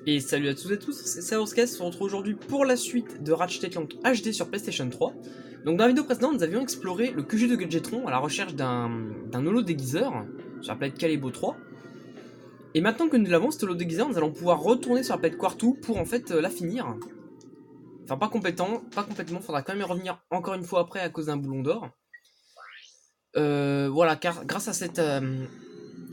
Et salut à tous et tous, c'est Saorscast, on se retrouve aujourd'hui pour la suite de Ratchet & Clank HD sur PlayStation 3. Donc dans la vidéo précédente, nous avions exploré le QG de Gadgetron à la recherche d'un holo déguiseur sur la planète Calebo 3. Et maintenant que nous l'avons, cet holo déguiseur, nous allons pouvoir retourner sur la planète Quartu pour en fait la finir. Enfin pas complètement, faudra quand même y revenir encore une fois après à cause d'un boulon d'or. Voilà, car grâce à cette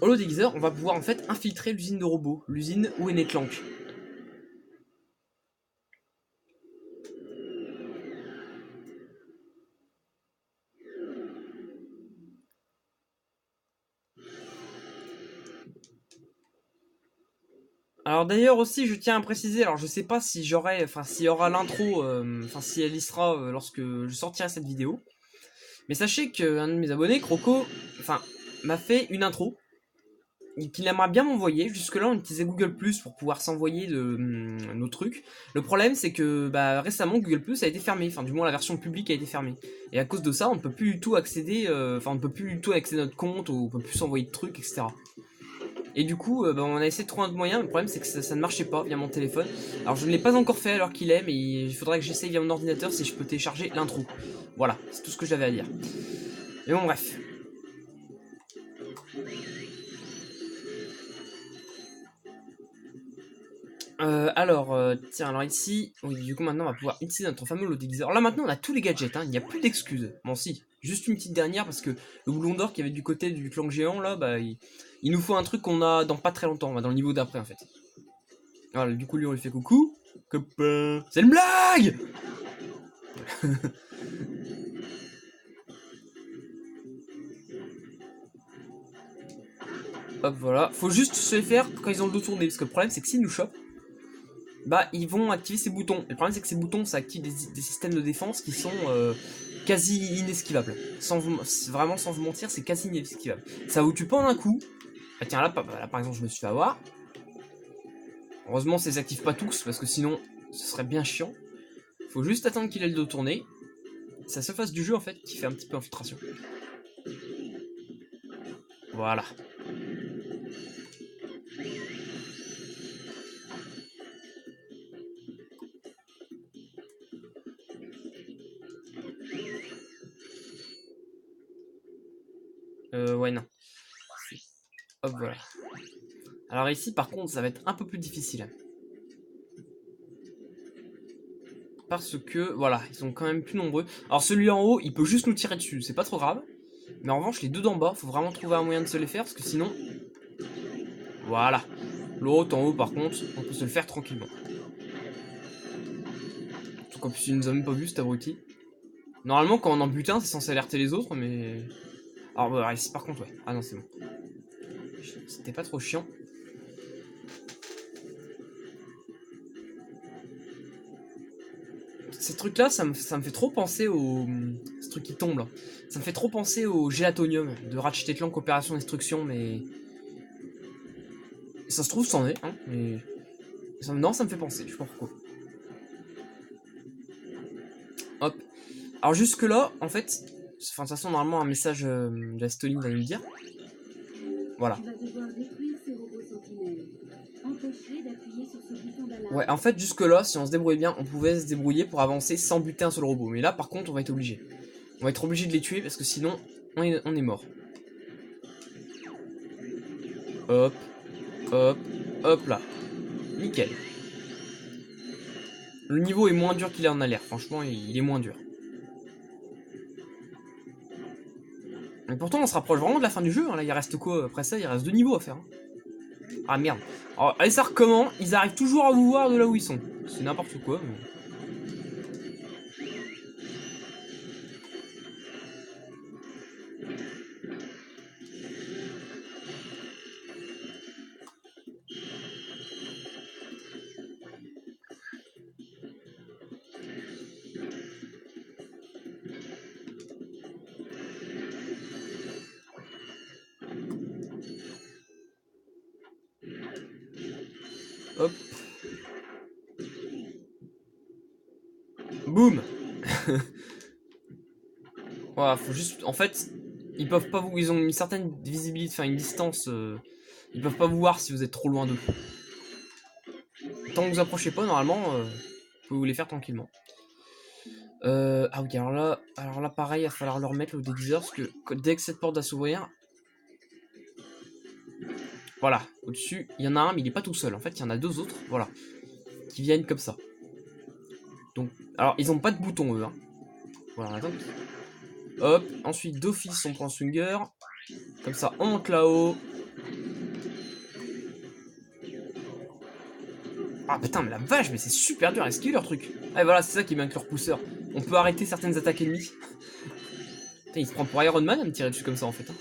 holo déguiseur, on va pouvoir en fait infiltrer l'usine de robots, l'usine où est né Clank. Alors d'ailleurs aussi je tiens à préciser, alors je sais pas si j'aurai, enfin s'il y aura l'intro, enfin si elle y sera lorsque je sortirai cette vidéo. Mais sachez qu'un de mes abonnés, Croco, enfin m'a fait une intro qu'il aimerait bien m'envoyer. Jusque là on utilisait Google Plus pour pouvoir s'envoyer nos trucs. Le problème c'est que bah, récemment Google Plus a été fermé, enfin du moins la version publique a été fermée. Et à cause de ça on ne peut plus du tout accéder, enfin on ne peut plus du tout accéder à notre compte, ou on peut plus s'envoyer de trucs, etc. Et du coup, bah, on a essayé de trouver un moyen, mais le problème c'est que ça ne marchait pas via mon téléphone. Alors je ne l'ai pas encore fait alors qu'il est, mais il faudrait que j'essaye via mon ordinateur si je peux télécharger l'intro. Voilà, c'est tout ce que j'avais à dire. Mais bon, bref. Tiens, alors ici, oui, du coup maintenant on va pouvoir utiliser notre fameux holo déguiseur. Alors là maintenant on a tous les gadgets, hein, il n'y a plus d'excuses. Bon si, juste une petite dernière parce que le boulon d'or qui avait du côté du clan géant là, bah il nous faut un truc qu'on a dans pas très longtemps, dans le niveau d'après en fait. Voilà, du coup lui on lui fait coucou. Copain. C'est une blague. Hop, voilà. Faut juste se les faire quand ils ont le dos tourné. Parce que le problème, c'est que s'ils nous chopent, bah, ils vont activer ces boutons. Et le problème, c'est que ces boutons, ça active des systèmes de défense qui sont quasi inesquivables. Vraiment, sans vous mentir, c'est quasi inesquivable. Ça vous tue pas en un coup. Ah, tiens, là, par exemple, je me suis fait avoir. Heureusement, ça les active pas tous, parce que sinon, ce serait bien chiant. Faut juste attendre qu'il ait le dos tourné. C'est la seule phase du jeu, en fait, qui fait un petit peu infiltration. Voilà. Ouais, non. Hop, voilà. Alors ici, par contre, ça va être un peu plus difficile. Parce que, voilà, ils sont quand même plus nombreux. Alors celui en haut, il peut juste nous tirer dessus, c'est pas trop grave. Mais en revanche, les deux d'en bas, faut vraiment trouver un moyen de se les faire, parce que sinon... Voilà. L'autre en haut, par contre, on peut se le faire tranquillement. Surtout qu'en plus, il nous a même pas vu, cet abruti. Normalement, quand on en bute un, c'est censé alerter les autres, mais... Alors, bah, ici, par contre, ouais. Ah non, c'est bon. C'était pas trop chiant. Ces trucs-là, ça me fait trop penser au... Ce truc qui tombe, là. Ça me fait trop penser au Gélatonium de Ratchet & Clank Opération Destruction, mais... Ça se trouve, c'en est, hein, mais... Non, ça me fait penser, je sais pas pourquoi. Hop. Alors jusque là, en fait... Enfin, de toute façon, normalement, un message de la Stoline va nous le dire. Voilà. Ouais, en fait, jusque là, si on se débrouille bien, on pouvait se débrouiller pour avancer sans buter un seul robot. Mais là, par contre, on va être obligé. On va être obligé de les tuer parce que sinon, on est mort. Hop, hop, hop là. Nickel. Le niveau est moins dur qu'il est en alerte. Franchement, il est moins dur. Mais pourtant, on se rapproche vraiment de la fin du jeu. Hein. Là, il reste quoi après ça? Il reste 2 niveaux à faire. Hein. Ah merde. Alors, allez savoir comment. Ils arrivent toujours à vous voir de là où ils sont. C'est n'importe quoi. Mais... Hop. Boum. Voilà, faut juste... En fait, ils peuvent pas vous... Ils ont une certaine visibilité, enfin une distance... Ils peuvent pas vous voir si vous êtes trop loin d'eux. tant que vous approchez pas, normalement, vous pouvez vous les faire tranquillement. Ah oui, alors là, pareil, il va falloir leur mettre le déguiseur, parce que dès que cette porte va s'ouvrir, voilà, au-dessus, il y en a un, mais il est pas tout seul. En fait, il y en a deux autres, voilà, qui viennent comme ça. Donc, alors, ils ont pas de bouton, eux, hein. Voilà, attends. Hop, ensuite, d'office, on prend Swinger. Comme ça, on monte là-haut. Ah putain, mais la vache, mais c'est super dur à esquiver leur truc. Ah, voilà, c'est ça qui est bien avec leur pousseur. On peut arrêter certaines attaques ennemies. Putain, il se prend pour Iron Man à me tirer dessus comme ça, en fait. Hein.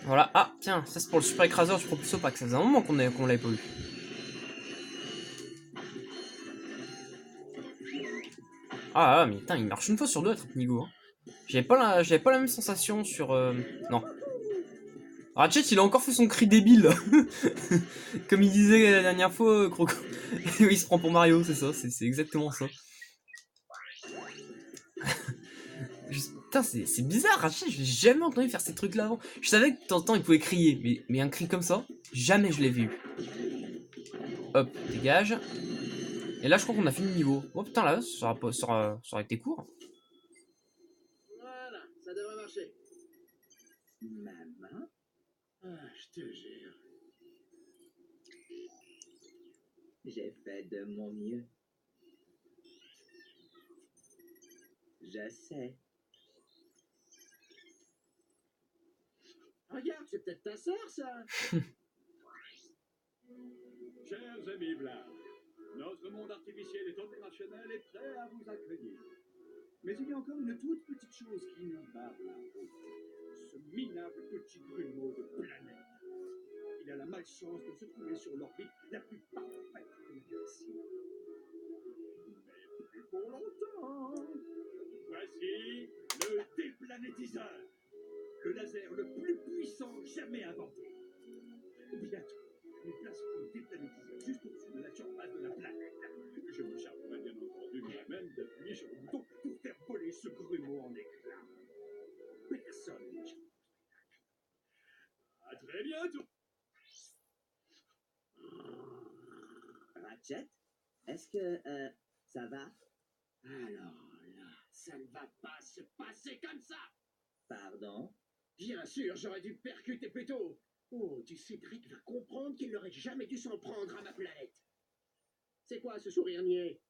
Voilà, ah tiens, ça c'est pour le super écraseur du propulsor pack, ça faisait un moment qu'on l'avait pas eu. Ah mais putain, il marche une fois sur deux à Trapnigo. Hein. J'avais pas la même sensation sur... Non. Ratchet il a encore fait son cri débile. Comme il disait la dernière fois, Croco. Il se prend pour Mario, c'est ça, c'est exactement ça. Putain, c'est bizarre, Ratchet, j'ai jamais entendu faire ces trucs-là avant. Je savais que de temps en temps il pouvait crier, mais un cri comme ça, jamais je l'ai vu. Hop, dégage. Et là, je crois qu'on a fini le niveau. Oh putain, là, ça aurait été court. Voilà, ça devrait marcher. Maman? Ah, je te jure. J'ai fait de mon mieux. Je sais. Regarde, c'est peut-être ta sœur, ça. Chers amis blancs, notre monde artificiel est opérationnel et prêt à vous accueillir. Mais il y a encore une toute petite chose qui nous barre la route. Ce minable petit grumeau de planète. Il a la malchance de se trouver sur l'orbite la plus parfaite de la galaxie. Mais plus pour longtemps. Voici le déplanétiseur. Le laser le plus puissant jamais inventé. Bientôt, nous placerons le déplanétiseur juste au-dessus de la surface de la planète. Je me chargerai bien entendu moi-même d'appuyer sur le bouton pour faire voler ce grumeau en éclats. Personne n'échappe. À très bientôt. Ratchet, est-ce que ça va? Alors là, ça ne va pas se passer comme ça. Pardon? Bien sûr, j'aurais dû percuter plus tôt. Oh, tu sais, Drake va comprendre qu'il n'aurait jamais dû s'en prendre à ma planète. C'est quoi ce sourire niais?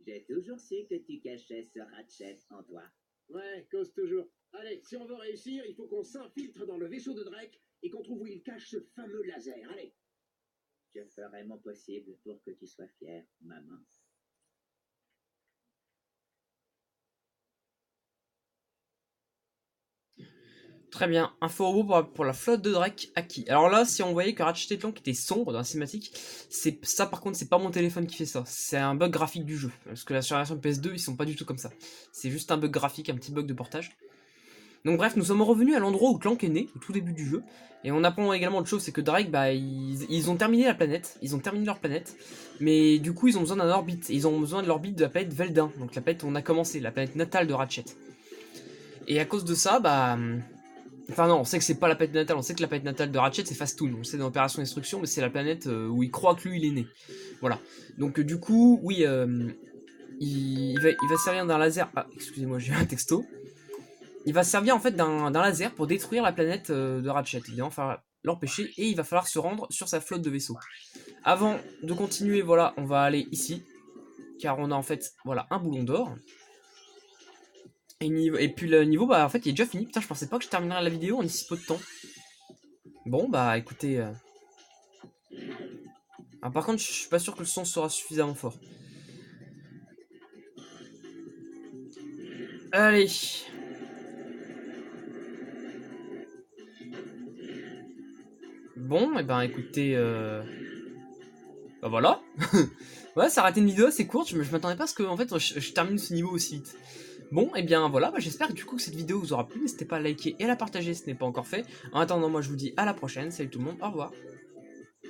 J'ai toujours su que tu cachais ce Ratchet en toi. Ouais, cause toujours. Allez, si on veut réussir, il faut qu'on s'infiltre dans le vaisseau de Drake et qu'on trouve où il cache ce fameux laser. Allez. Je ferai mon possible pour que tu sois fière, maman. Très bien, info robot pour la flotte de Drake acquis. Alors là, si on voyait que Ratchet & Clank était sombre dans la cinématique, c'est ça par contre, c'est pas mon téléphone qui fait ça. C'est un bug graphique du jeu. Parce que là, sur la version PS2, ils sont pas du tout comme ça. C'est juste un bug graphique, un petit bug de portage. Donc bref, nous sommes revenus à l'endroit où Clank est né, au tout début du jeu. Et on apprend également autre chose, c'est que Drake, bah, ils ont terminé la planète. Ils ont terminé leur planète. Mais du coup, ils ont besoin d'un orbite. Et ils ont besoin de l'orbite de la planète Veldin. Donc la planète où on a commencé, la planète natale de Ratchet. Et à cause de ça, bah... Enfin non, on sait que c'est pas la planète natale, on sait que la planète natale de Ratchet c'est Fastoon, on sait dans Opération Destruction, mais c'est la planète où il croit que lui il est né. Voilà. Donc du coup, oui, il va servir d'un laser... Ah, excusez-moi, j'ai un texto. Il va servir en fait d'un laser pour détruire la planète de Ratchet. Il va falloir l'empêcher et il va falloir se rendre sur sa flotte de vaisseaux. Avant de continuer, voilà, on va aller ici. Car on a en fait, voilà, un boulon d'or. Et puis le niveau, bah en fait, il est déjà fini. Putain, je pensais pas que je terminerais la vidéo en si peu de temps. Bon, bah écoutez... Ah, par contre, je suis pas sûr que le son sera suffisamment fort. Allez. Bon, et ben écoutez... Bah voilà. Ouais, ça a raté une vidéo assez courte. Je m'attendais pas à ce que en fait, je termine ce niveau aussi vite. Bon, et bien voilà, j'espère du coup que cette vidéo vous aura plu. N'hésitez pas à liker et à la partager si ce n'est pas encore fait. En attendant, moi je vous dis à la prochaine. Salut tout le monde, au revoir.